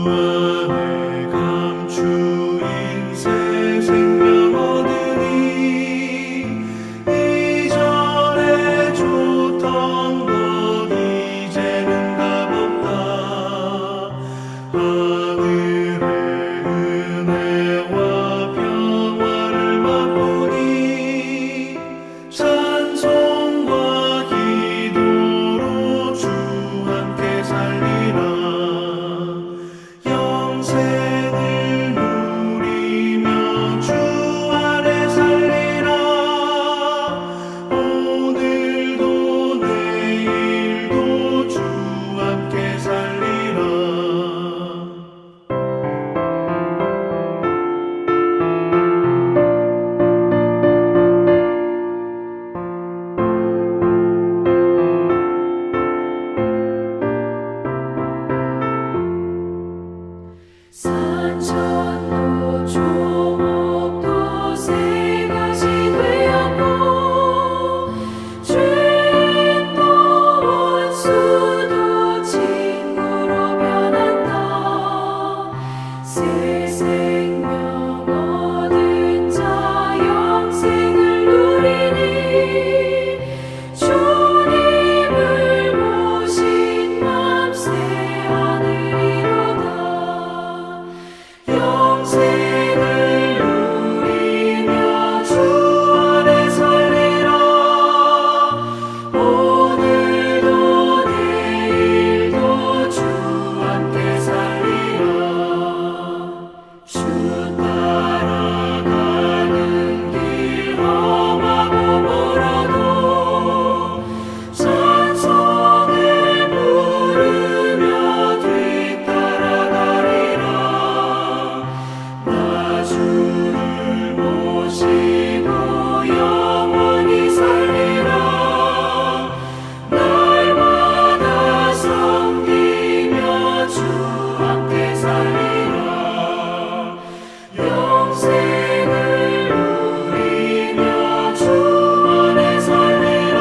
안에 감추인 새 생명 얻으니 이전에 줬던 것 이제는 값없다. 하늘의 은혜와 평화를 맛보니 찬송과 기도로 주 함께 살리라. 영생을 누리며 주 안에 살리라. 오늘도 내일도 주 함께 살리라. 산천도 조목도 새것이 되었고 죄인도 원수도 친구로 변한다. 새 생명 얻은 자 영생을 누리니 주님을 모신 맘 새 하늘이로다. 영생을 누리며 주 안에 살리라. 오늘도 내일도 주 함께 살리라. 주 따라가는 길 험하고 멀어도 찬송을 부르며 뒤따라가리라. 나 주를 모시고 영원히 살리라. 날마다 섬기며 주 함께 살리라. 영생을 누리며 주 안에 살리라.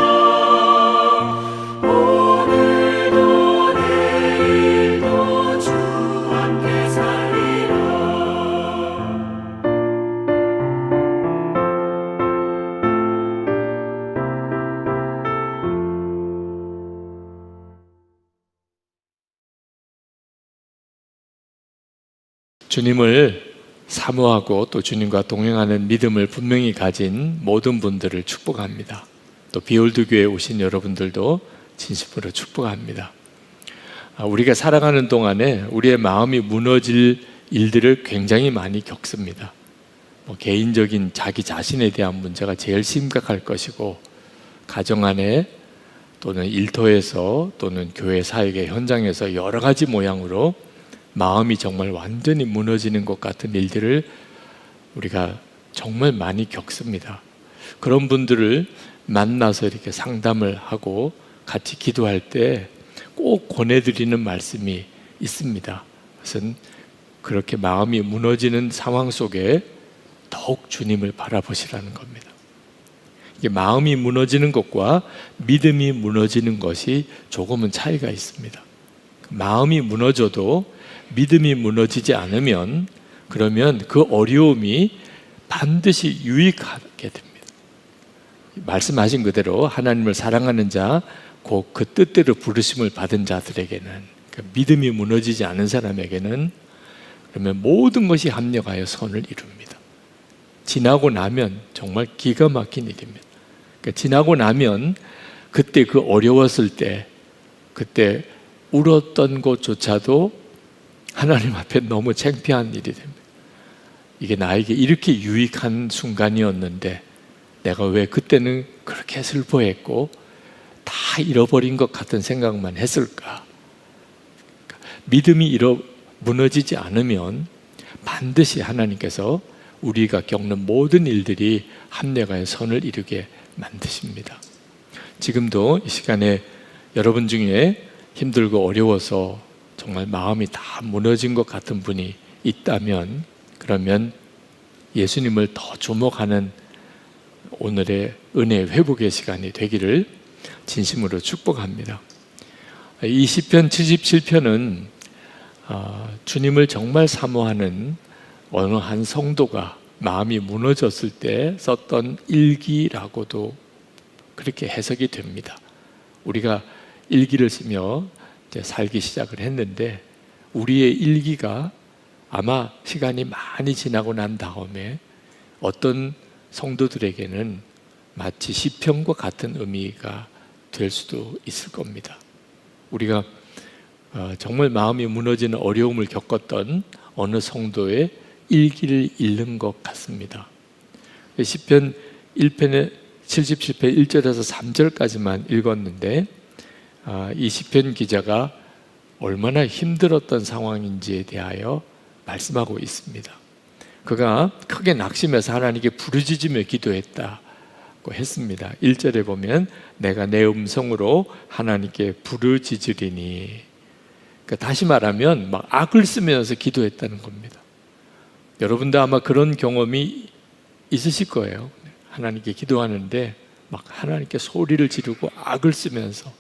오늘도 내일도 주 함께 살리라. 주님을 사모하고 또 주님과 동행하는 믿음을 분명히 가진 모든 분들을 축복합니다. 또 비올드 교회에 오신 여러분들도 진심으로 축복합니다. 우리가 살아가는 동안에 우리의 마음이 무너질 일들을 굉장히 많이 겪습니다. 개인적인 자기 자신에 대한 문제가 제일 심각할 것이고, 가정 안에 또는 일터에서 또는 교회 사역의 현장에서 여러 가지 모양으로 마음이 정말 완전히 무너지는 것 같은 일들을 우리가 정말 많이 겪습니다. 그런 분들을 만나서 이렇게 상담을 하고 같이 기도할 때 꼭 권해드리는 말씀이 있습니다. 그것은 그렇게 마음이 무너지는 상황 속에 더욱 주님을 바라보시라는 겁니다. 이게 마음이 무너지는 것과 믿음이 무너지는 것이 조금은 차이가 있습니다. 마음이 무너져도 믿음이 무너지지 않으면, 그러면 그 어려움이 반드시 유익하게 됩니다. 말씀하신 그대로 하나님을 사랑하는 자, 곧 그 뜻대로 부르심을 받은 자들에게는, 그러니까 믿음이 무너지지 않은 사람에게는 그러면 모든 것이 합력하여 선을 이룹니다. 지나고 나면 정말 기가 막힌 일입니다. 그러니까 지나고 나면 그때 그 어려웠을 때, 그때 울었던 것조차도 하나님 앞에 너무 창피한 일이 됩니다. 이게 나에게 이렇게 유익한 순간이었는데 내가 왜 그때는 그렇게 슬퍼했고 다 잃어버린 것 같은 생각만 했을까? 믿음이 무너지지 않으면 반드시 하나님께서 우리가 겪는 모든 일들이 합력하여 선을 이루게 만드십니다. 지금도 이 시간에 여러분 중에 힘들고 어려워서 정말 마음이 다 무너진 것 같은 분이 있다면, 그러면 예수님을 더 주목하는 오늘의 은혜 회복의 시간이 되기를 진심으로 축복합니다. 이 시편 77편은 주님을 정말 사모하는 어느 한 성도가 마음이 무너졌을 때 썼던 일기라고도 그렇게 해석이 됩니다. 우리가 일기를 쓰며 이제 살기 시작을 했는데 우리의 일기가 아마 시간이 많이 지나고 난 다음에 어떤 성도들에게는 마치 시편과 같은 의미가 될 수도 있을 겁니다. 우리가 정말 마음이 무너지는 어려움을 겪었던 어느 성도의 일기를 읽는 것 같습니다. 시편 1편의 77편 1절에서 3절까지만 읽었는데 이 시편 기자가 얼마나 힘들었던 상황인지에 대하여 말씀하고 있습니다. 그가 크게 낙심해서 하나님께 부르짖으며 기도했다고 했습니다. 1절에 보면 내가 내 음성으로 하나님께 부르짖으리니, 그러니까 다시 말하면 막 악을 쓰면서 기도했다는 겁니다. 여러분도 아마 그런 경험이 있으실 거예요. 하나님께 기도하는데 막 하나님께 소리를 지르고 악을 쓰면서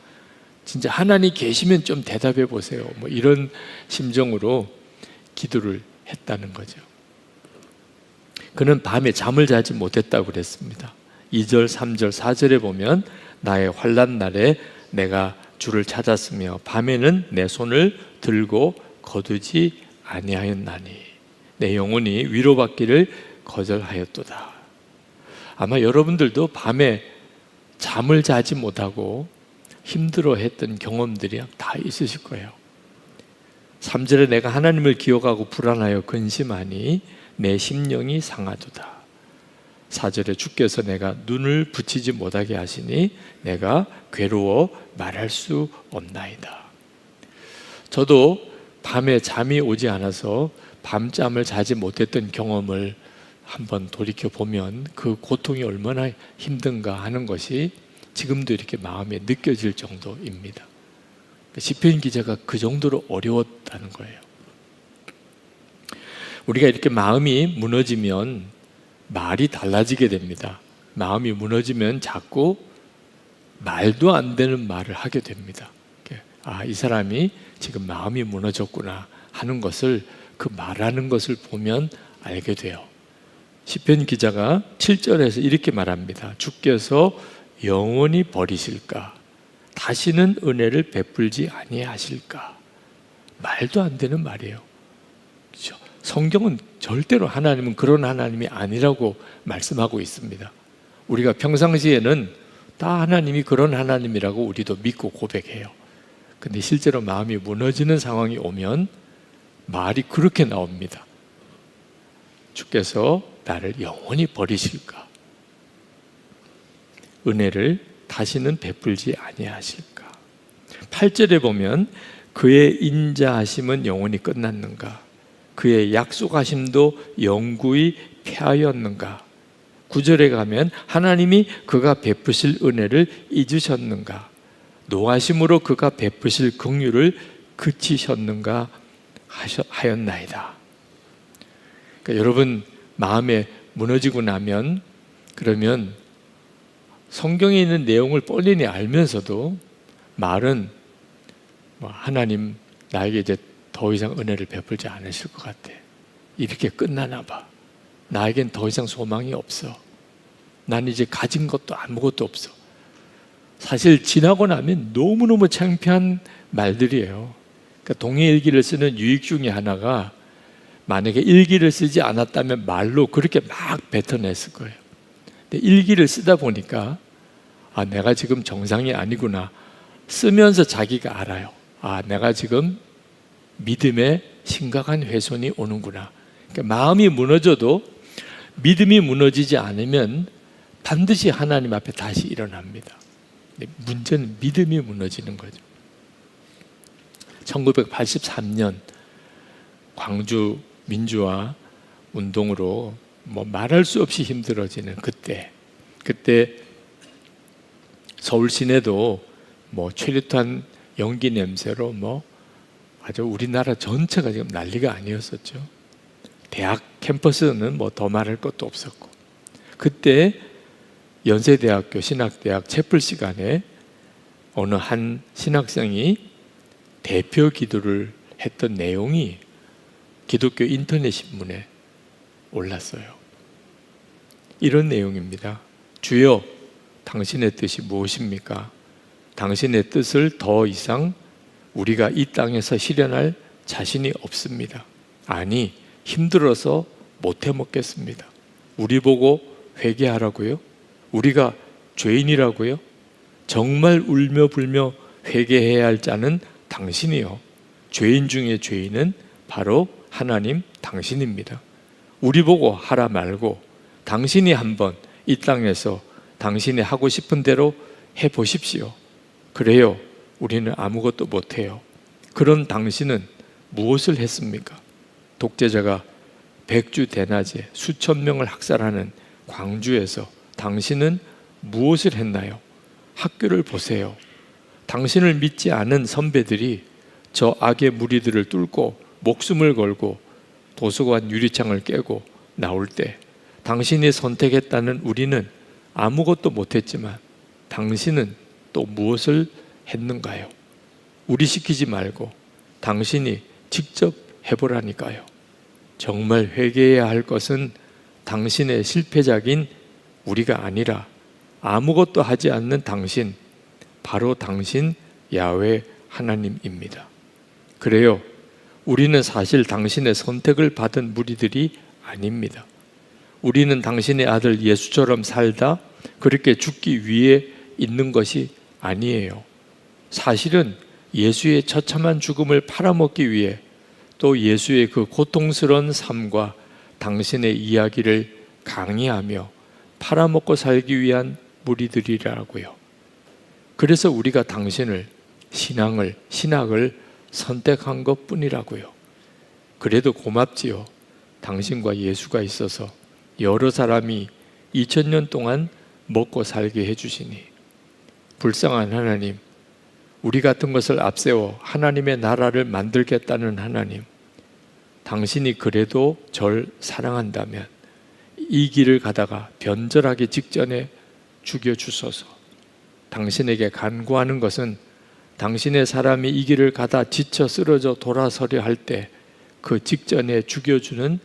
진짜 하나님 계시면 좀 대답해 보세요, 뭐 이런 심정으로 기도를 했다는 거죠. 그는 밤에 잠을 자지 못했다고 그랬습니다. 2절, 3절, 4절에 보면 나의 환난 날에 내가 주를 찾았으며 밤에는 내 손을 들고 거두지 아니하였나니 내 영혼이 위로받기를 거절하였도다. 아마 여러분들도 밤에 잠을 자지 못하고 힘들어했던 경험들이 다 있으실 거예요. 3절에 내가 하나님을 기억하고 불안하여 근심하니 내 심령이 상하도다. 4절에 주께서 내가 눈을 붙이지 못하게 하시니 내가 괴로워 말할 수 없나이다. 저도 밤에 잠이 오지 않아서 밤잠을 자지 못했던 경험을 한번 돌이켜보면 그 고통이 얼마나 힘든가 하는 것이 지금도 이렇게 마음에 느껴질 정도입니다. 시편 기자가 그 정도로 어려웠다는 거예요. 우리가 이렇게 마음이 무너지면 말이 달라지게 됩니다. 마음이 무너지면 자꾸 말도 안 되는 말을 하게 됩니다. 아, 이 사람이 지금 마음이 무너졌구나 하는 것을 그 말하는 것을 보면 알게 돼요. 시편 기자가 7절에서 이렇게 말합니다. 주께서 영원히 버리실까? 다시는 은혜를 베풀지 아니하실까? 말도 안 되는 말이에요. 그렇죠? 성경은 절대로 하나님은 그런 하나님이 아니라고 말씀하고 있습니다. 우리가 평상시에는 다 하나님이 그런 하나님이라고 우리도 믿고 고백해요. 근데 실제로 마음이 무너지는 상황이 오면 말이 그렇게 나옵니다. 주께서 나를 영원히 버리실까? 은혜를 다시는 베풀지 아니하실까? 8절에 보면 그의 인자하심은 영원히 끝났는가? 그의 약속하심도 영구히 패하였는가? 9절에 가면 하나님이 그가 베푸실 은혜를 잊으셨는가? 노하심으로 그가 베푸실 긍휼을 그치셨는가 하였나이다. 그러니까 여러분 마음에 무너지고 나면 그러면 성경에 있는 내용을 뻔히 알면서도 말은 하나님 나에게 이제 더 이상 은혜를 베풀지 않으실 것 같아. 이렇게 끝나나 봐. 나에겐 더 이상 소망이 없어. 난 이제 가진 것도 아무것도 없어. 사실 지나고 나면 너무너무 창피한 말들이에요. 그러니까 동해 일기를 쓰는 유익 중에 하나가 만약에 일기를 쓰지 않았다면 말로 그렇게 막 뱉어냈을 거예요. 근데 일기를 쓰다 보니까 아, 내가 지금 정상이 아니구나. 쓰면서 자기가 알아요. 아, 내가 지금 믿음에 심각한 훼손이 오는구나. 그러니까 마음이 무너져도 믿음이 무너지지 않으면 반드시 하나님 앞에 다시 일어납니다. 문제는 믿음이 무너지는 거죠. 1983년 광주 민주화 운동으로 말할 수 없이 힘들어지는 그때 서울 시내도 최루탄 연기 냄새로 아주 우리나라 전체가 지금 난리가 아니었었죠. 대학 캠퍼스는 더 말할 것도 없었고, 그때 연세대학교 신학대학 채플 시간에 어느 한 신학생이 대표 기도를 했던 내용이 기독교 인터넷 신문에 올랐어요. 이런 내용입니다. 주여, 당신의 뜻이 무엇입니까? 당신의 뜻을 더 이상 우리가 이 땅에서 실현할 자신이 없습니다. 아니, 힘들어서 못 해먹겠습니다. 우리 보고 회개하라고요? 우리가 죄인이라고요? 정말 울며 불며 회개해야 할 자는 당신이요. 죄인 중에 죄인은 바로 하나님 당신입니다. 우리 보고 하라 말고 당신이 한번 이 땅에서 당신이 하고 싶은 대로 해보십시오. 그래요, 우리는 아무것도 못해요. 그런 당신은 무엇을 했습니까? 독재자가 백주 대낮에 수천 명을 학살하는 광주에서 당신은 무엇을 했나요? 학교를 보세요. 당신을 믿지 않은 선배들이 저 악의 무리들을 뚫고 목숨을 걸고 도서관 유리창을 깨고 나올 때 당신이 선택했다는 우리는 아무것도 못했지만 당신은 또 무엇을 했는가요? 우리 시키지 말고 당신이 직접 해보라니까요. 정말 회개해야 할 것은 당신의 실패작인 우리가 아니라 아무것도 하지 않는 당신, 바로 당신 야훼 하나님입니다. 그래요, 우리는 사실 당신의 선택을 받은 무리들이 아닙니다. 우리는 당신의 아들 예수처럼 살다 그렇게 죽기 위해 있는 것이 아니에요. 사실은 예수의 처참한 죽음을 팔아먹기 위해 또 예수의 그 고통스러운 삶과 당신의 이야기를 강의하며 팔아먹고 살기 위한 무리들이라고요. 그래서 우리가 당신을, 신학을 선택한 것 뿐이라고요. 그래도 고맙지요. 당신과 예수가 있어서 여러 사람이 2000년 동안 먹고 살게 해주시니. 불쌍한 하나님, 우리 같은 것을 앞세워 하나님의 나라를 만들겠다는 하나님, 당신이 그래도 절 사랑한다면 이 길을 가다가 변절하기 직전에 죽여주소서. 당신에게 간구하는 것은 당신의 사람이 이 길을 가다 지쳐 쓰러져 돌아서려 할 때 그 직전에 죽여주는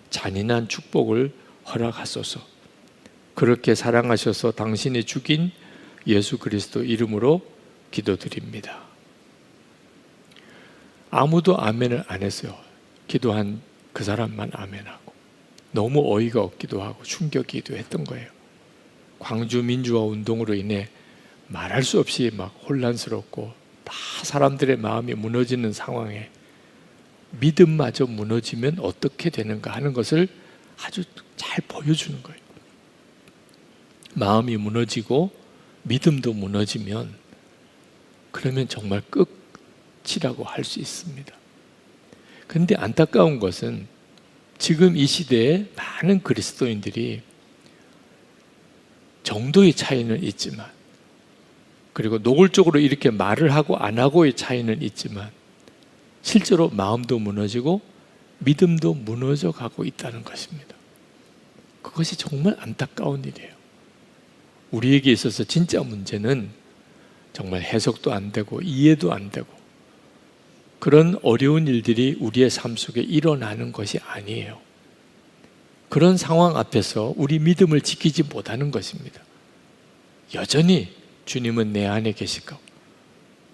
잔인한 축복을 허락하소서. 그렇게 사랑하셔서 당신이 죽인 예수 그리스도 이름으로 기도드립니다. 아무도 아멘을 안 했어요. 기도한 그 사람만 아멘하고. 너무 어이가 없기도 하고 충격이기도 했던 거예요. 광주 민주화 운동으로 인해 말할 수 없이 막 혼란스럽고 다 사람들의 마음이 무너지는 상황에 믿음마저 무너지면 어떻게 되는가 하는 것을 아주 잘 보여주는 거예요. 마음이 무너지고 믿음도 무너지면 그러면 정말 끝이라고 할 수 있습니다. 그런데 안타까운 것은 지금 이 시대에 많은 그리스도인들이 정도의 차이는 있지만, 그리고 노골적으로 이렇게 말을 하고 안 하고의 차이는 있지만 실제로 마음도 무너지고 믿음도 무너져 가고 있다는 것입니다. 그것이 정말 안타까운 일이에요. 우리에게 있어서 진짜 문제는 정말 해석도 안 되고 이해도 안 되고 그런 어려운 일들이 우리의 삶 속에 일어나는 것이 아니에요. 그런 상황 앞에서 우리 믿음을 지키지 못하는 것입니다. 여전히 주님은 내 안에 계시고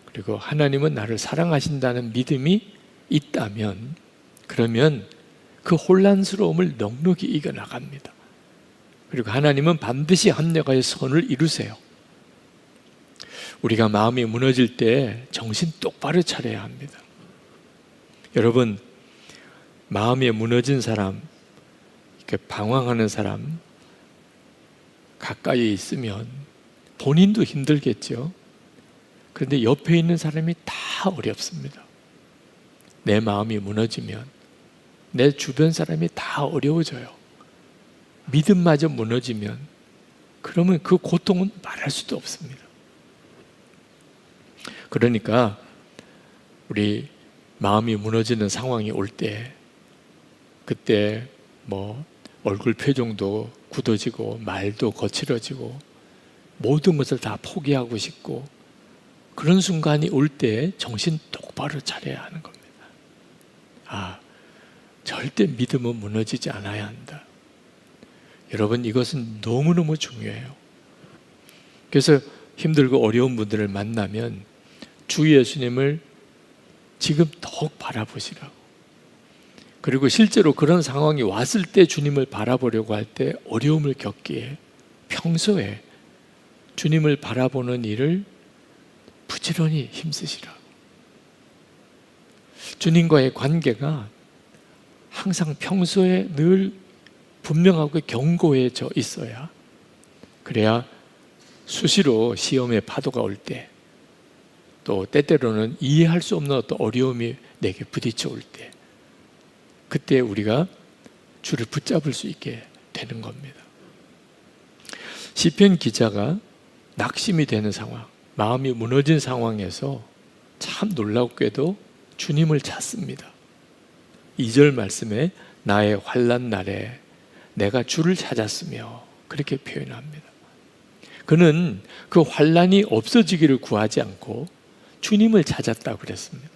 그리고 하나님은 나를 사랑하신다는 믿음이 있다면 그러면 그 혼란스러움을 넉넉히 이겨나갑니다. 그리고 하나님은 반드시 합력하여 선을 이루세요. 우리가 마음이 무너질 때 정신 똑바로 차려야 합니다. 여러분, 마음이 무너진 사람, 이렇게 방황하는 사람 가까이 있으면 본인도 힘들겠죠. 그런데 옆에 있는 사람이 다 어렵습니다. 내 마음이 무너지면 내 주변 사람이 다 어려워져요. 믿음마저 무너지면 그러면 그 고통은 말할 수도 없습니다. 그러니까 우리 마음이 무너지는 상황이 올 때 그때 뭐 얼굴 표정도 굳어지고 말도 거칠어지고 모든 것을 다 포기하고 싶고 그런 순간이 올 때 정신 똑바로 차려야 하는 겁니다. 절대 믿음은 무너지지 않아야 한다. 여러분, 이것은 너무너무 중요해요. 그래서 힘들고 어려운 분들을 만나면 주 예수님을 지금 더욱 바라보시라고. 그리고 실제로 그런 상황이 왔을 때 주님을 바라보려고 할 때 어려움을 겪기에 평소에 주님을 바라보는 일을 부지런히 힘쓰시라고. 주님과의 관계가 항상 평소에 늘 분명하고 견고해져 있어야, 그래야 수시로 시험의 파도가 올 때, 또 때때로는 이해할 수 없는 어떤 어려움이 내게 부딪혀 올 때, 그때 우리가 주를 붙잡을 수 있게 되는 겁니다. 시편 기자가 낙심이 되는 상황, 마음이 무너진 상황에서 참 놀랍게도 주님을 찾습니다. 2절 말씀에 나의 환난 날에 내가 주를 찾았으며, 그렇게 표현합니다. 그는 그 환난이 없어지기를 구하지 않고 주님을 찾았다고 그랬습니다.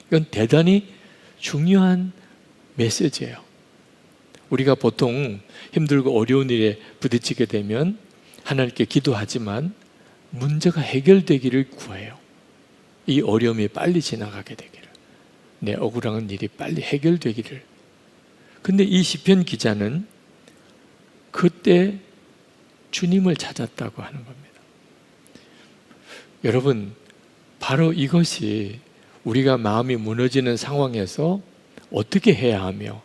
이건 대단히 중요한 메시지예요. 우리가 보통 힘들고 어려운 일에 부딪히게 되면 하나님께 기도하지만 문제가 해결되기를 구해요. 이 어려움이 빨리 지나가게 되기를, 내 억울한 일이 빨리 해결되기를. 근데 이 시편 기자는 그때 주님을 찾았다고 하는 겁니다. 여러분, 바로 이것이 우리가 마음이 무너지는 상황에서 어떻게 해야 하며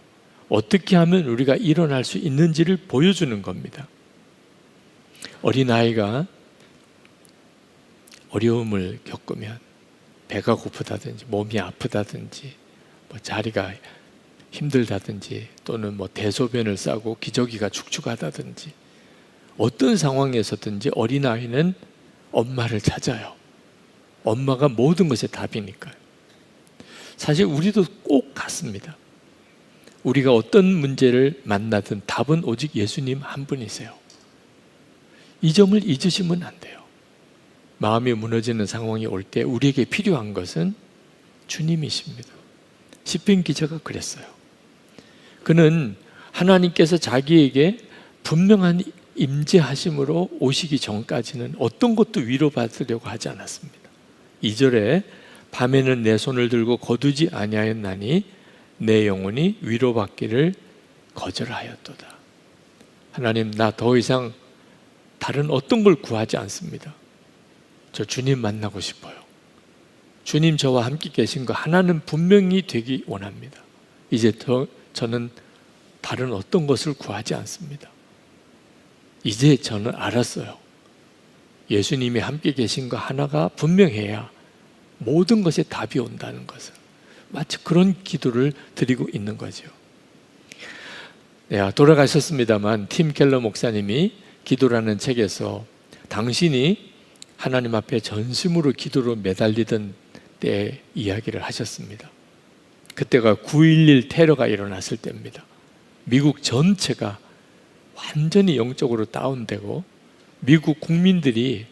어떻게 하면 우리가 일어날 수 있는지를 보여주는 겁니다. 어린아이가 어려움을 겪으면, 배가 고프다든지 몸이 아프다든지 뭐 자리가 힘들다든지 또는 뭐 대소변을 싸고 기저귀가 축축하다든지 어떤 상황에서든지 어린아이는 엄마를 찾아요. 엄마가 모든 것의 답이니까요. 사실 우리도 꼭 같습니다. 우리가 어떤 문제를 만나든 답은 오직 예수님 한 분이세요. 이 점을 잊으시면 안 돼요. 마음이 무너지는 상황이 올 때 우리에게 필요한 것은 주님이십니다. 시편 기자가 그랬어요. 그는 하나님께서 자기에게 분명한 임재하심으로 오시기 전까지는 어떤 것도 위로받으려고 하지 않았습니다. 2절에 밤에는 내 손을 들고 거두지 아니하였나니 내 영혼이 위로받기를 거절하였도다. 하나님, 나 더 이상 다른 어떤 걸 구하지 않습니다. 저 주님 만나고 싶어요. 주님 저와 함께 계신 거 하나는 분명히 되기 원합니다. 이제 저는 다른 어떤 것을 구하지 않습니다. 이제 저는 알았어요. 예수님이 함께 계신 거 하나가 분명해야 모든 것에 답이 온다는 것을. 마치 그런 기도를 드리고 있는 거죠. 네, 돌아가셨습니다만 팀 켈러 목사님이 기도라는 책에서 당신이 하나님 앞에 전심으로 기도로 매달리던 때 이야기를 하셨습니다. 그때가 9.11 테러가 일어났을 때입니다. 미국 전체가 완전히 영적으로 다운되고 미국 국민들이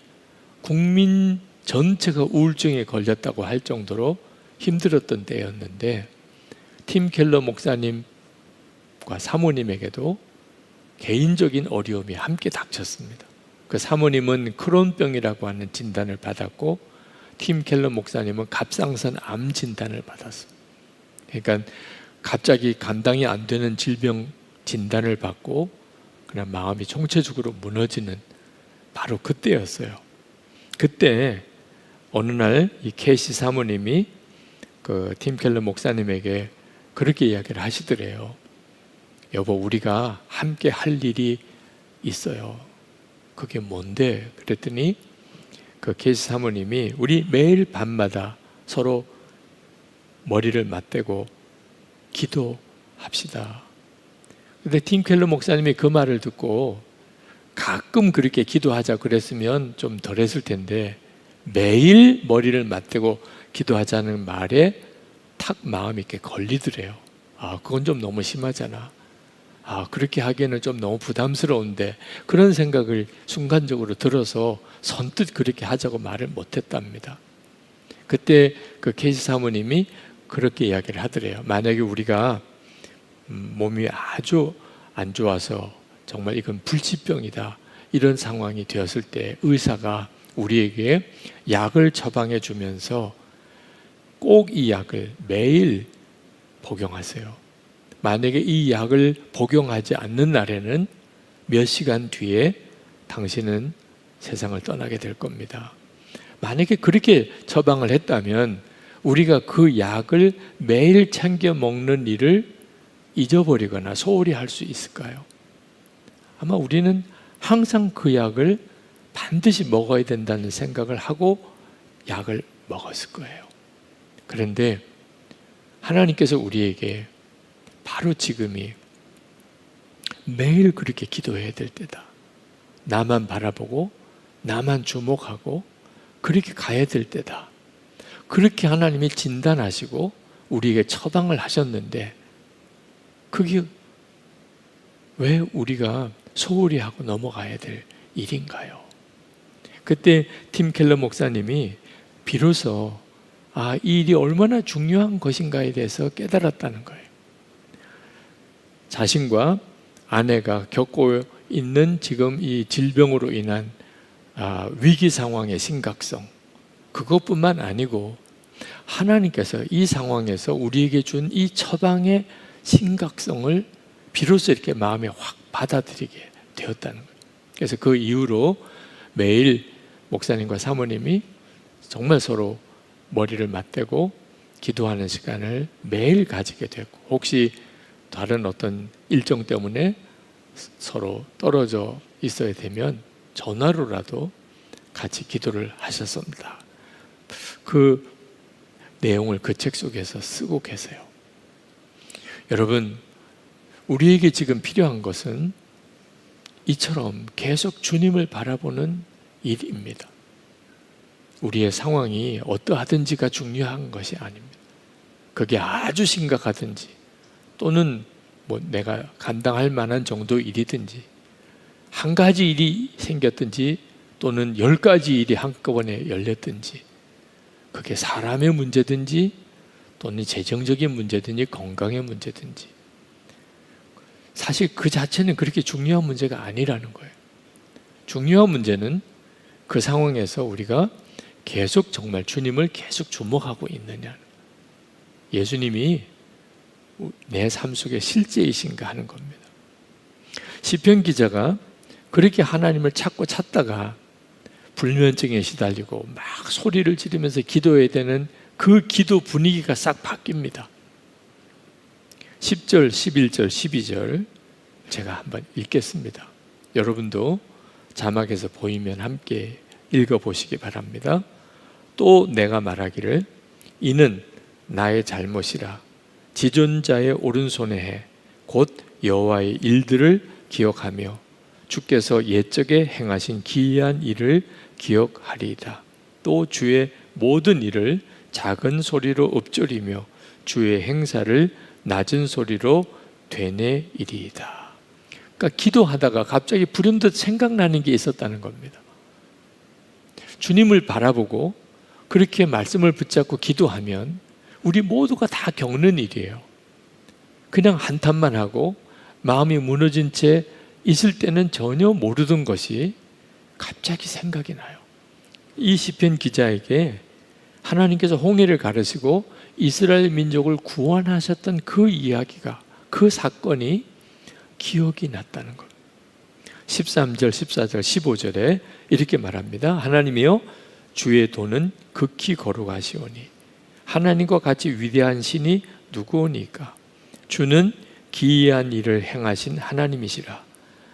국민 전체가 우울증에 걸렸다고 할 정도로 힘들었던 때였는데 팀 켈러 목사님과 사모님에게도 개인적인 어려움이 함께 닥쳤습니다. 그 사모님은 크론병이라고 하는 진단을 받았고 팀 켈러 목사님은 갑상선 암 진단을 받았어요. 그러니까 갑자기 감당이 안 되는 질병 진단을 받고 그냥 마음이 총체적으로 무너지는 바로 그때였어요. 그때 어느 날 이 케이시 사모님이 그 팀 켈러 목사님에게 그렇게 이야기를 하시더래요. 여보, 우리가 함께 할 일이 있어요. 그게 뭔데? 그랬더니 그 케이시 사모님이 우리 매일 밤마다 서로 머리를 맞대고 기도합시다. 근데 팀 켈러 목사님이 그 말을 듣고 가끔 그렇게 기도하자 그랬으면 좀 덜했을 텐데 매일 머리를 맞대고 기도하자는 말에 탁 마음이 이렇게 걸리더래요. 아, 그건 좀 너무 심하잖아. 아, 그렇게 하기에는 좀 너무 부담스러운데, 그런 생각을 순간적으로 들어서 선뜻 그렇게 하자고 말을 못했답니다. 그때 그 케이시 사모님이 그렇게 이야기를 하더래요. 만약에 우리가 몸이 아주 안 좋아서 정말 이건 불치병이다, 이런 상황이 되었을 때 의사가 우리에게 약을 처방해 주면서 꼭 이 약을 매일 복용하세요. 만약에 이 약을 복용하지 않는 날에는 몇 시간 뒤에 당신은 세상을 떠나게 될 겁니다. 만약에 그렇게 처방을 했다면 우리가 그 약을 매일 챙겨 먹는 일을 잊어버리거나 소홀히 할 수 있을까요? 아마 우리는 항상 그 약을 반드시 먹어야 된다는 생각을 하고 약을 먹었을 거예요. 그런데 하나님께서 우리에게 바로 지금이 매일 그렇게 기도해야 될 때다, 나만 바라보고 나만 주목하고 그렇게 가야 될 때다, 그렇게 하나님이 진단하시고 우리에게 처방을 하셨는데 그게 왜 우리가 소홀히 하고 넘어가야 될 일인가요? 그때 팀 켈러 목사님이 비로소 이 일이 얼마나 중요한 것인가에 대해서 깨달았다는 거예요. 자신과 아내가 겪고 있는 지금 이 질병으로 인한 위기 상황의 심각성, 그것뿐만 아니고 하나님께서 이 상황에서 우리에게 준 이 처방의 심각성을 비로소 이렇게 마음에 확 받아들이게 되었다는 거예요. 그래서 그 이후로 매일 목사님과 사모님이 정말 서로 머리를 맞대고 기도하는 시간을 매일 가지게 됐고, 혹시 다른 어떤 일정 때문에 서로 떨어져 있어야 되면 전화로라도 같이 기도를 하셨습니다. 그 내용을 그 책 속에서 쓰고 계세요. 여러분, 우리에게 지금 필요한 것은 이처럼 계속 주님을 바라보는 일입니다. 우리의 상황이 어떠하든지가 중요한 것이 아닙니다. 그게 아주 심각하든지 또는 내가 감당할 만한 정도 일이든지, 한 가지 일이 생겼든지 또는 10가지 일이 한꺼번에 열렸든지, 그게 사람의 문제든지 또는 재정적인 문제든지 건강의 문제든지, 사실 그 자체는 그렇게 중요한 문제가 아니라는 거예요. 중요한 문제는 그 상황에서 우리가 계속 정말 주님을 계속 주목하고 있느냐, 예수님이 내 삶 속에 실제이신가 하는 겁니다. 시편 기자가 그렇게 하나님을 찾다가 불면증에 시달리고 막 소리를 지르면서 기도해야 되는 그 기도 분위기가 싹 바뀝니다. 10절, 11절, 12절 제가 한번 읽겠습니다. 여러분도 자막에서 보이면 함께 읽어보시기 바랍니다. 또 내가 말하기를 이는 나의 잘못이라 지존자의 오른손에 해 곧 여호와의 일들을 기억하며 주께서 옛적에 행하신 기이한 일을 기억하리이다. 또 주의 모든 일을 작은 소리로 읊조리며 주의 행사를 낮은 소리로 되뇌이리이다. 그러니까 기도하다가 갑자기 불현듯 생각나는 게 있었다는 겁니다. 주님을 바라보고 그렇게 말씀을 붙잡고 기도하면 우리 모두가 다 겪는 일이에요. 그냥 한탄만 하고 마음이 무너진 채 있을 때는 전혀 모르던 것이 갑자기 생각이 나요. 이 시편 기자에게 하나님께서 홍해를 가르시고 이스라엘 민족을 구원하셨던 그 이야기가, 그 사건이 기억이 났다는 것. 13절, 14절, 15절에 이렇게 말합니다. 하나님이여 주의 도는 극히 거룩하시오니 하나님과 같이 위대한 신이 누구오니까. 주는 기이한 일을 행하신 하나님이시라.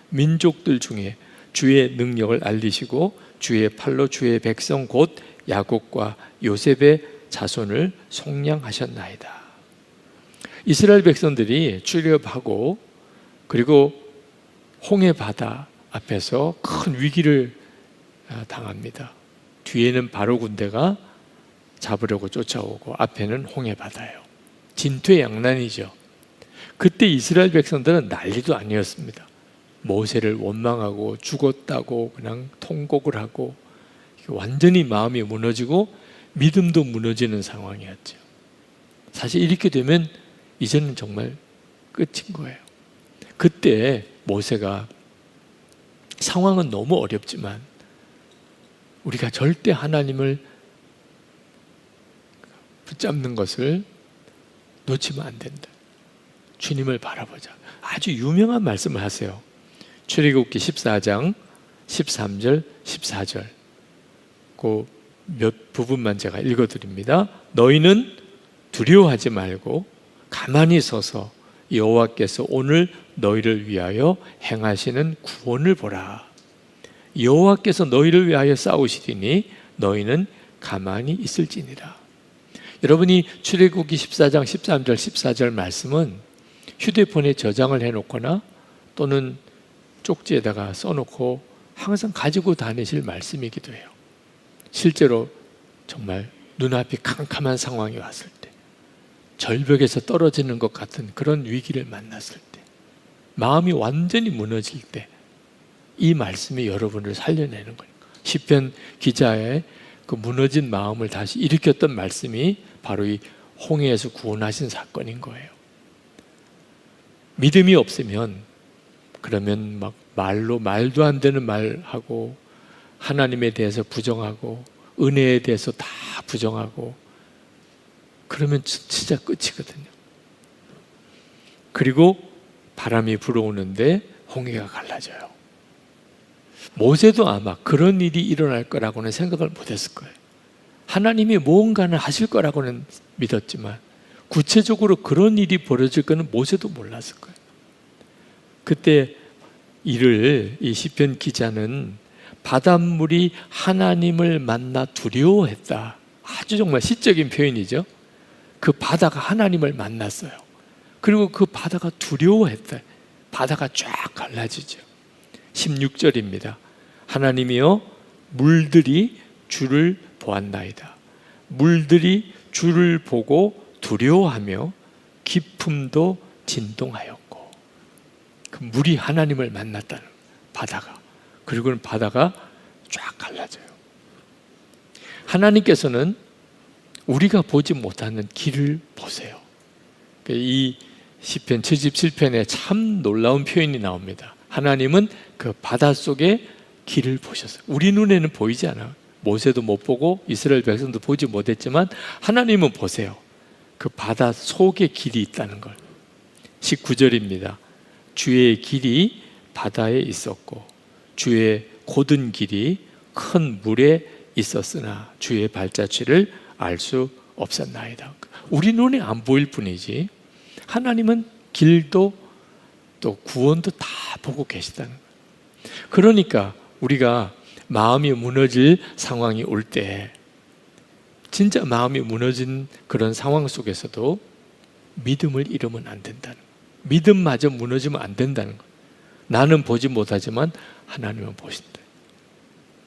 민족들 중에 주의 능력을 알리시고 주의 팔로 주의 백성 곧 야곱과 요셉의 자손을 속량하셨나이다. 이스라엘 백성들이 출애굽하고 그리고 홍해 바다 앞에서 큰 위기를 당합니다. 뒤에는 바로 군대가 잡으려고 쫓아오고 앞에는 홍해 바다예요. 진퇴양난이죠. 그때 이스라엘 백성들은 난리도 아니었습니다. 모세를 원망하고 죽었다고 그냥 통곡을 하고 완전히 마음이 무너지고 믿음도 무너지는 상황이었죠. 사실 이렇게 되면 이제는 정말 끝인 거예요. 그때 모세가 상황은 너무 어렵지만 우리가 절대 하나님을 붙잡는 것을 놓치면 안 된다. 주님을 바라보자. 아주 유명한 말씀을 하세요. 출애굽기 14장 13절 14절 그 몇 부분만 제가 읽어드립니다. 너희는 두려워하지 말고 가만히 서서 여호와께서 오늘 너희를 위하여 행하시는 구원을 보라. 여호와께서 너희를 위하여 싸우시리니 너희는 가만히 있을지니라. 여러분이 출애굽기 14장 13절 14절 말씀은 휴대폰에 저장을 해놓거나 또는 쪽지에다가 써놓고 항상 가지고 다니실 말씀이기도 해요. 실제로 정말 눈앞이 캄캄한 상황이 왔을 때, 절벽에서 떨어지는 것 같은 그런 위기를 만났을 때, 마음이 완전히 무너질 때 이 말씀이 여러분을 살려내는 거니까. 시편 기자의 그 무너진 마음을 다시 일으켰던 말씀이 바로 이 홍해에서 구원하신 사건인 거예요. 믿음이 없으면 그러면 막 말도 안 되는 말하고 하나님에 대해서 부정하고 은혜에 대해서 다 부정하고 그러면 진짜 끝이거든요. 그리고 바람이 불어오는데 홍해가 갈라져요. 모세도 아마 그런 일이 일어날 거라고는 생각을 못했을 거예요. 하나님이 무언가는 하실 거라고는 믿었지만 구체적으로 그런 일이 벌어질 거는 모세도 몰랐을 거예요. 그때 이를 이 시편 기자는 바닷물이 하나님을 만나 두려워했다. 아주 정말 시적인 표현이죠. 그 바다가 하나님을 만났어요. 그리고 그 바다가 두려워했다. 바다가 쫙 갈라지죠. 16절입니다. 하나님이여 물들이 주를 보았나이다. 물들이 주를 보고 두려워하며 깊음도 진동하였고, 그 물이 하나님을 만났다는 바다가, 그리고는 바다가 쫙 갈라져요. 하나님께서는 우리가 보지 못하는 길을 보세요. 이 시편 77편에 참 놀라운 표현이 나옵니다. 하나님은 그 바다 속에 길을 보셨어요. 우리 눈에는 보이지 않아요. 모세도 못 보고 이스라엘 백성도 보지 못했지만 하나님은 보세요. 그 바다 속에 길이 있다는 걸. 19절입니다. 주의 길이 바다에 있었고 주의 곧은 길이 큰 물에 있었으나 주의 발자취를 알 수 없었나이다. 우리 눈에 안 보일 뿐이지 하나님은 길도 또 구원도 다 보고 계시다는 거예요. 그러니까 우리가 마음이 무너질 상황이 올 때, 진짜 마음이 무너진 그런 상황 속에서도 믿음을 잃으면 안 된다는 거예요. 믿음마저 무너지면 안 된다는 거예요. 나는 보지 못하지만 하나님은 보신다.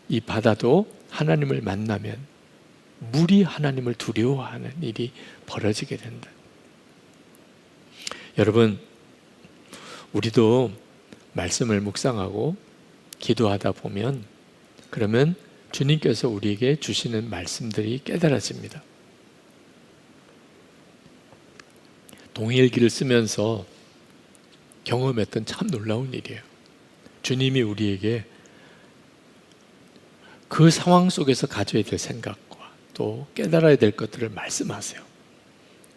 이 바다도 하나님을 만나면 물이 하나님을 두려워하는 일이 벌어지게 된다. 여러분, 우리도 말씀을 묵상하고 기도하다 보면 그러면 주님께서 우리에게 주시는 말씀들이 깨달아집니다. 동일기를 쓰면서 경험했던 참 놀라운 일이에요. 주님이 우리에게 그 상황 속에서 가져야 될 생각과 또 깨달아야 될 것들을 말씀하세요.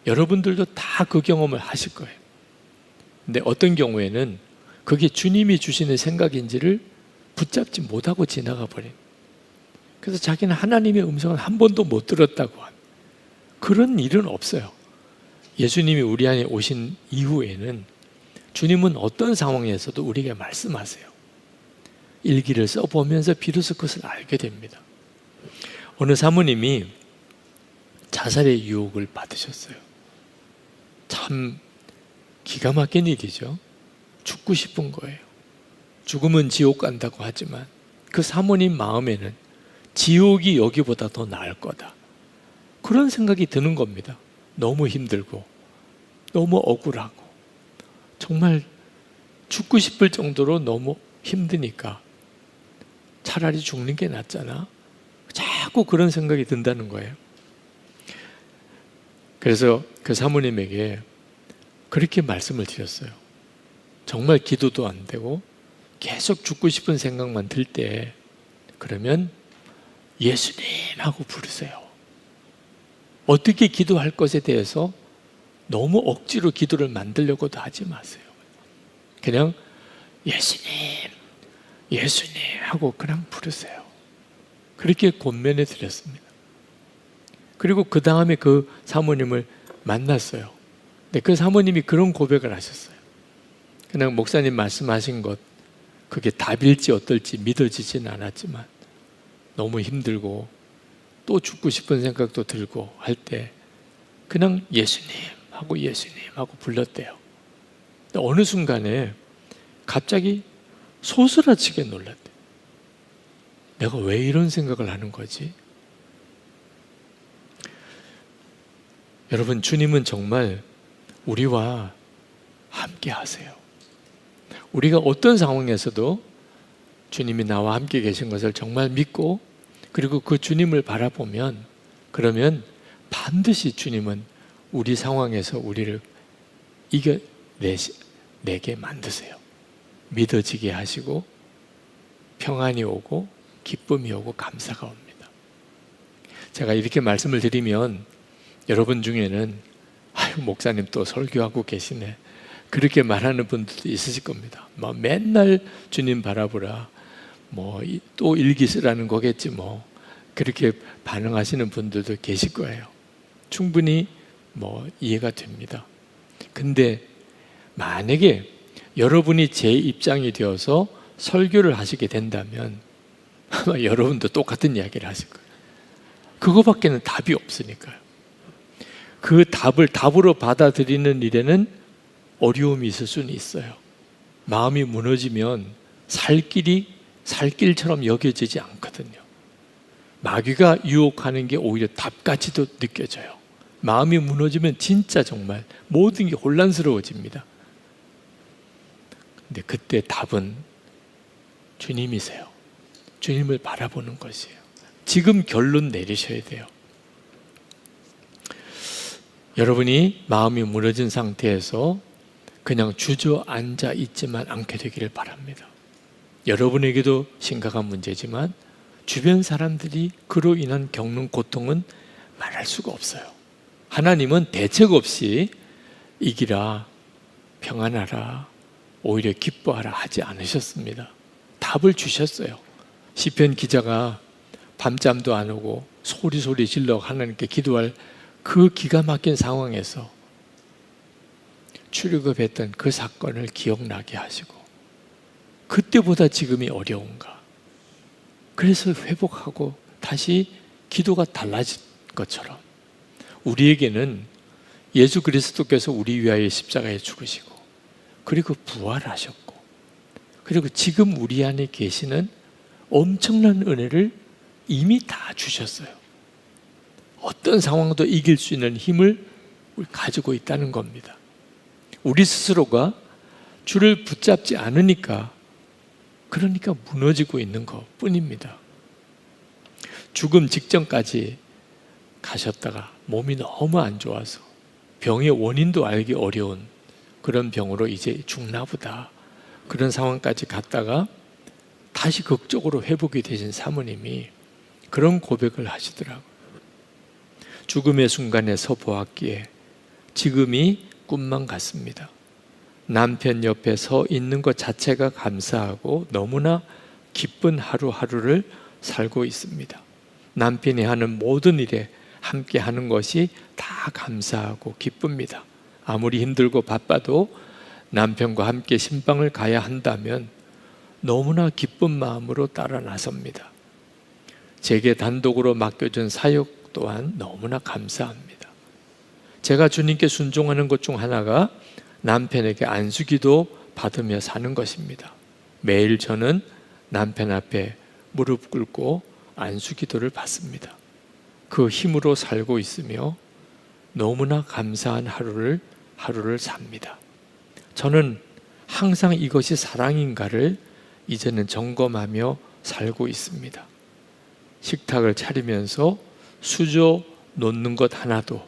여러분들도 다 그 경험을 하실 거예요. 근데 어떤 경우에는 그게 주님이 주시는 생각인지를 붙잡지 못하고 지나가 버린, 그래서 자기는 하나님의 음성을 한 번도 못 들었다고 한 그런 일은 없어요. 예수님이 우리 안에 오신 이후에는 주님은 어떤 상황에서도 우리에게 말씀하세요. 일기를 써보면서 비로소 그것을 알게 됩니다. 어느 사모님이 자살의 유혹을 받으셨어요. 참 기가 막힌 일이죠. 죽고 싶은 거예요. 죽으면 지옥 간다고 하지만 그 사모님 마음에는 지옥이 여기보다 더 나을 거다, 그런 생각이 드는 겁니다. 너무 힘들고 너무 억울하고 정말 죽고 싶을 정도로 너무 힘드니까 차라리 죽는 게 낫잖아, 자꾸 그런 생각이 든다는 거예요. 그래서 그 사모님에게 그렇게 말씀을 드렸어요. 정말 기도도 안 되고 계속 죽고 싶은 생각만 들 때 그러면 예수님 하고 부르세요. 어떻게 기도할 것에 대해서 너무 억지로 기도를 만들려고도 하지 마세요. 그냥 예수님, 예수님 하고 그냥 부르세요. 그렇게 권면해 드렸습니다. 그리고 그 다음에 그 사모님을 만났어요. 근데 그 사모님이 그런 고백을 하셨어요. 그냥 목사님 말씀하신 것 그게 답일지 어떨지 믿어지진 않았지만 너무 힘들고 또 죽고 싶은 생각도 들고 할 때 그냥 예수님 하고 예수님 하고 불렀대요. 근데 어느 순간에 갑자기 소스라치게 놀랐대요. 내가 왜 이런 생각을 하는 거지? 여러분, 주님은 정말 우리와 함께 하세요. 우리가 어떤 상황에서도 주님이 나와 함께 계신 것을 정말 믿고 그리고 그 주님을 바라보면 그러면 반드시 주님은 우리 상황에서 우리를 이겨내게 만드세요. 믿어지게 하시고 평안이 오고 기쁨이 오고 감사가 옵니다. 제가 이렇게 말씀을 드리면 여러분 중에는 아유 목사님 또 설교하고 계시네 그렇게 말하는 분들도 있으실 겁니다. 뭐 맨날 주님 바라보라 뭐 또 일기 쓰라는 거겠지 뭐 그렇게 반응하시는 분들도 계실 거예요. 충분히 뭐 이해가 됩니다. 근데 만약에 여러분이 제 입장이 되어서 설교를 하시게 된다면 아마 여러분도 똑같은 이야기를 하실 거예요. 그거밖에는 답이 없으니까요. 그 답을 답으로 받아들이는 일에는 어려움이 있을 수는 있어요. 마음이 무너지면 살 길처럼 여겨지지 않거든요. 마귀가 유혹하는 게 오히려 답까지도 느껴져요. 마음이 무너지면 진짜 정말 모든 게 혼란스러워집니다. 근데 그때 답은 주님이세요. 주님을 바라보는 것이에요. 지금 결론 내리셔야 돼요. 여러분이 마음이 무너진 상태에서 그냥 주저앉아 있지만 않게 되기를 바랍니다. 여러분에게도 심각한 문제지만 주변 사람들이 그로 인한 겪는 고통은 말할 수가 없어요. 하나님은 대책 없이 이기라, 평안하라, 오히려 기뻐하라 하지 않으셨습니다. 답을 주셨어요. 시편 기자가 밤잠도 안 오고 소리 질러 하나님께 기도할 그 기가 막힌 상황에서 출애굽했던 그 사건을 기억나게 하시고 그때보다 지금이 어려운가? 그래서 회복하고 다시 기도가 달라진 것처럼 우리에게는 예수 그리스도께서 우리 위하여 십자가에 죽으시고 그리고 부활하셨고 그리고 지금 우리 안에 계시는 엄청난 은혜를 이미 다 주셨어요. 어떤 상황도 이길 수 있는 힘을 가지고 있다는 겁니다. 우리 스스로가 주를 붙잡지 않으니까 그러니까 무너지고 있는 것 뿐입니다. 죽음 직전까지 가셨다가 몸이 너무 안 좋아서 병의 원인도 알기 어려운 그런 병으로 이제 죽나 보다 그런 상황까지 갔다가 다시 극적으로 회복이 되신 사모님이 그런 고백을 하시더라고요. 죽음의 순간에 서 보았기에 지금이 꿈만 같습니다. 남편 옆에 서 있는 것 자체가 감사하고 너무나 기쁜 하루하루를 살고 있습니다. 남편이 하는 모든 일에 함께 하는 것이 다 감사하고 기쁩니다. 아무리 힘들고 바빠도 남편과 함께 신방을 가야 한다면 너무나 기쁜 마음으로 따라 나섭니다. 제게 단독으로 맡겨준 사역 또한 너무나 감사합니다. 제가 주님께 순종하는 것 중 하나가 남편에게 안수기도 받으며 사는 것입니다. 매일 저는 남편 앞에 무릎 꿇고 안수기도를 받습니다. 그 힘으로 살고 있으며 너무나 감사한 하루를 삽니다. 저는 항상 이것이 사랑인가를 이제는 점검하며 살고 있습니다. 식탁을 차리면서 수저 놓는 것 하나도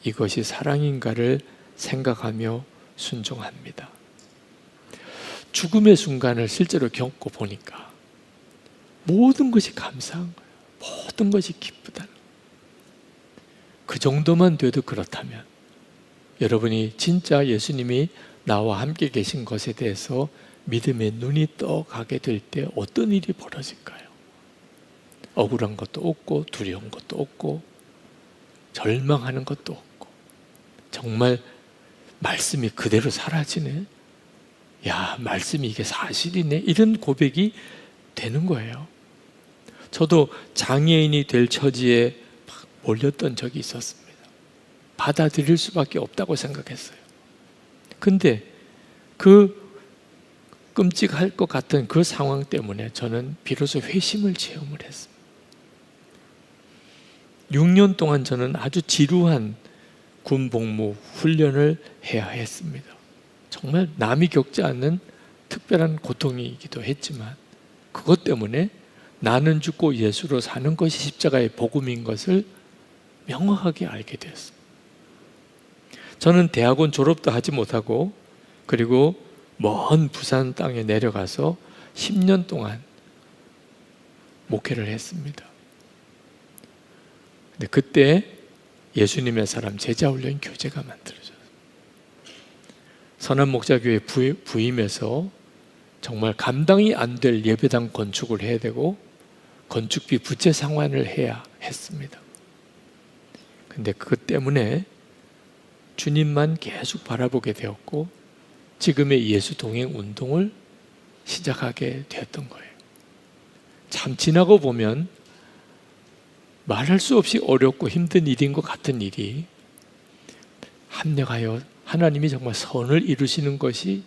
이것이 사랑인가를 생각하며 순종합니다. 죽음의 순간을 실제로 겪고 보니까 모든 것이 감사한 거예요. 모든 것이 기쁘다는 거예요. 그 정도만 돼도 그렇다면 여러분이 진짜 예수님이 나와 함께 계신 것에 대해서 믿음의 눈이 떠가게 될 때 어떤 일이 벌어질까요? 억울한 것도 없고 두려운 것도 없고 절망하는 것도 없고 정말 말씀이 그대로 사라지네. 야, 말씀이 이게 사실이네. 이런 고백이 되는 거예요. 저도 장애인이 될 처지에 막 몰렸던 적이 있었습니다. 받아들일 수밖에 없다고 생각했어요. 근데 그 끔찍할 것 같은 그 상황 때문에 저는 비로소 회심을 체험을 했습니다. 6년 동안 저는 아주 지루한 군 복무 훈련을 해야 했습니다. 정말 남이 겪지 않는 특별한 고통이기도 했지만 그것 때문에 나는 죽고 예수로 사는 것이 십자가의 복음인 것을 명확하게 알게 되었습니다. 저는 대학원 졸업도 하지 못하고 그리고 먼 부산 땅에 내려가서 10년 동안 목회를 했습니다. 근데 그때 예수님의 사람 제자훈련 교재가 만들어졌어요. 선한목자교회 부임해서 정말 감당이 안 될 예배당 건축을 해야 되고 건축비 부채 상환을 해야 했습니다. 근데 그것 때문에 주님만 계속 바라보게 되었고 지금의 예수 동행 운동을 시작하게 되었던 거예요. 참 지나고 보면 말할 수 없이 어렵고 힘든 일인 것 같은 일이 합력하여 하나님이 정말 선을 이루시는 것이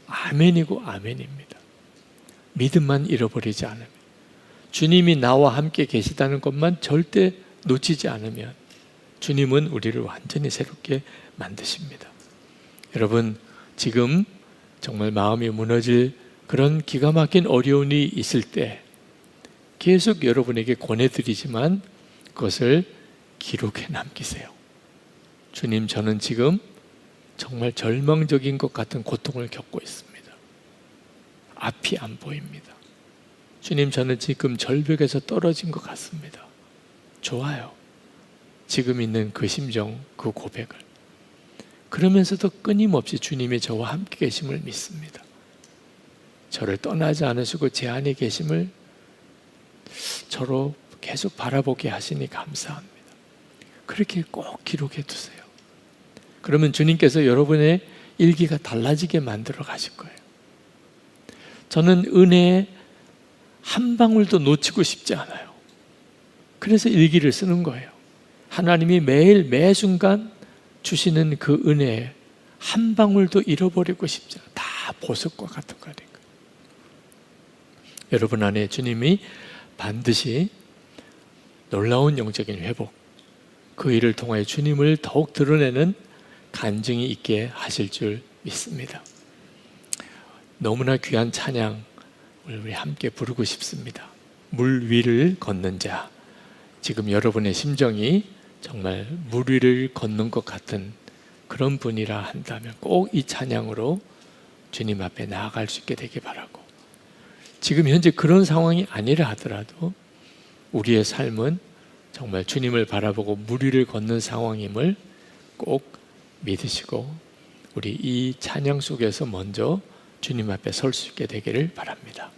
아멘이고 아멘입니다. 믿음만 잃어버리지 않으면, 주님이 나와 함께 계시다는 것만 절대 놓치지 않으면 주님은 우리를 완전히 새롭게 만드십니다. 여러분, 지금 정말 마음이 무너질 그런 기가 막힌 어려움이 있을 때 계속 여러분에게 권해드리지만 그것을 기록해 남기세요. 주님, 저는 지금 정말 절망적인 것 같은 고통을 겪고 있습니다. 앞이 안 보입니다. 주님, 저는 지금 절벽에서 떨어진 것 같습니다. 좋아요. 지금 있는 그 심정, 그 고백을. 그러면서도 끊임없이 주님이 저와 함께 계심을 믿습니다. 저를 떠나지 않으시고 제 안에 계심을 저로 계속 바라보게 하시니 감사합니다. 그렇게 꼭 기록해 두세요. 그러면 주님께서 여러분의 일기가 달라지게 만들어 가실 거예요. 저는 은혜의 한 방울도 놓치고 싶지 않아요. 그래서 일기를 쓰는 거예요. 하나님이 매일 매 순간 주시는 그 은혜 한 방울도 잃어버리고 싶지 않아요. 다 보석과 같은 거니까. 여러분 안에 주님이 반드시 놀라운 영적인 회복, 그 일을 통하여 주님을 더욱 드러내는 간증이 있게 하실 줄 믿습니다. 너무나 귀한 찬양을 우리 함께 부르고 싶습니다. 물 위를 걷는 자. 지금 여러분의 심정이 정말 물 위를 걷는 것 같은 그런 분이라 한다면 꼭 이 찬양으로 주님 앞에 나아갈 수 있게 되길 바라고, 지금 현재 그런 상황이 아니라 하더라도 우리의 삶은 정말 주님을 바라보고 물 위를 걷는 상황임을 꼭 믿으시고 우리 이 찬양 속에서 먼저 주님 앞에 설 수 있게 되기를 바랍니다.